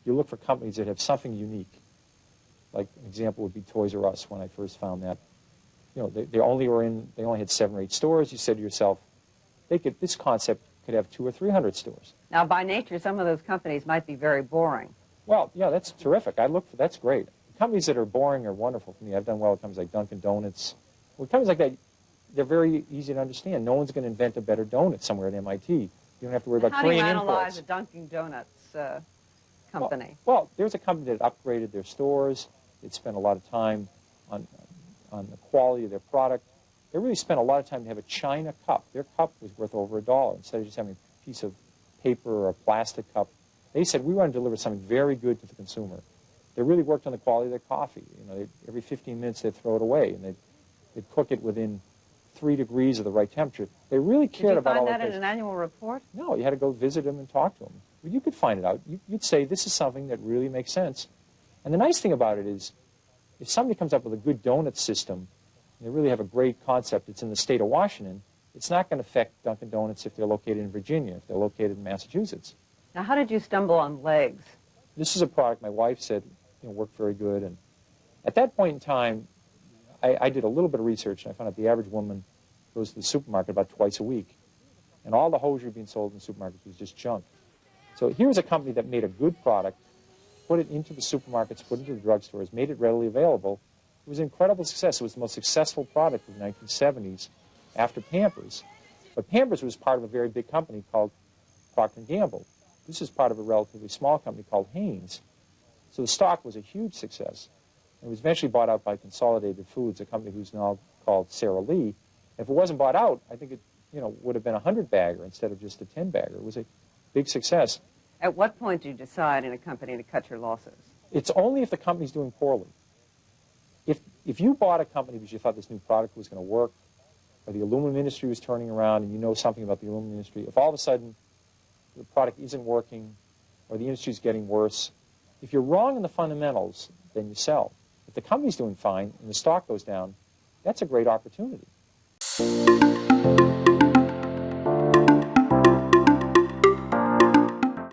You look for companies that have something unique. Like an example would be Toys R Us when I first found that. You know, they only had 7 or 8 stores. You said to yourself, this concept could have 200 or 300 stores. Now, by nature, some of those companies might be very boring. Well, yeah, that's terrific. That's great. Companies that are boring are wonderful for me. I've done well with companies like Dunkin' Donuts. Well, companies like that, they're very easy to understand. No one's going to invent a better donut somewhere at MIT. You don't have to worry about Korean imports. How do you analyze a Dunkin' Donuts company? Well, there's a company that upgraded their stores. It spent a lot of time on the quality of their product. They really spent a lot of time to have a china cup. Their cup was worth over $1 instead of just having a piece of paper or a plastic cup. They said, we want to deliver something very good to the consumer. They really worked on the quality of their coffee. You know, every 15 minutes they'd throw it away, and they'd cook it within 3 degrees of the right temperature. They really cared about all that. Did you find that in an annual report? No, you had to go visit them and talk to them. But you could find it out. You'd say, this is something that really makes sense. And the nice thing about it is, if somebody comes up with a good donut system, and they really have a great concept, it's in the state of Washington, it's not going to affect Dunkin' Donuts if they're located in Virginia, if they're located in Massachusetts. Now, how did you stumble on legs? This is a product my wife said worked very good. And at that point in time, I did a little bit of research, and I found out the average woman goes to the supermarket about twice a week. And all the hosiery being sold in the supermarkets was just junk. So here's a company that made a good product, put it into the supermarkets, put it into the drugstores, made it readily available. It was an incredible success. It was the most successful product of the 1970s after Pampers. But Pampers was part of a very big company called Procter & Gamble. This is part of a relatively small company called Hanes. So the stock was a huge success. It was eventually bought out by Consolidated Foods, a company who's now called Sara Lee. If it wasn't bought out, I think it would have been a 100-bagger instead of just a 10-bagger. It was a big success. At what point do you decide in a company to cut your losses? It's only if the company's doing poorly. If you bought a company because you thought this new product was going to work, or the aluminum industry was turning around and you know something about the aluminum industry, if all of a sudden the product isn't working or the industry's getting worse, if you're wrong in the fundamentals, then you sell. If the company's doing fine and the stock goes down, that's a great opportunity.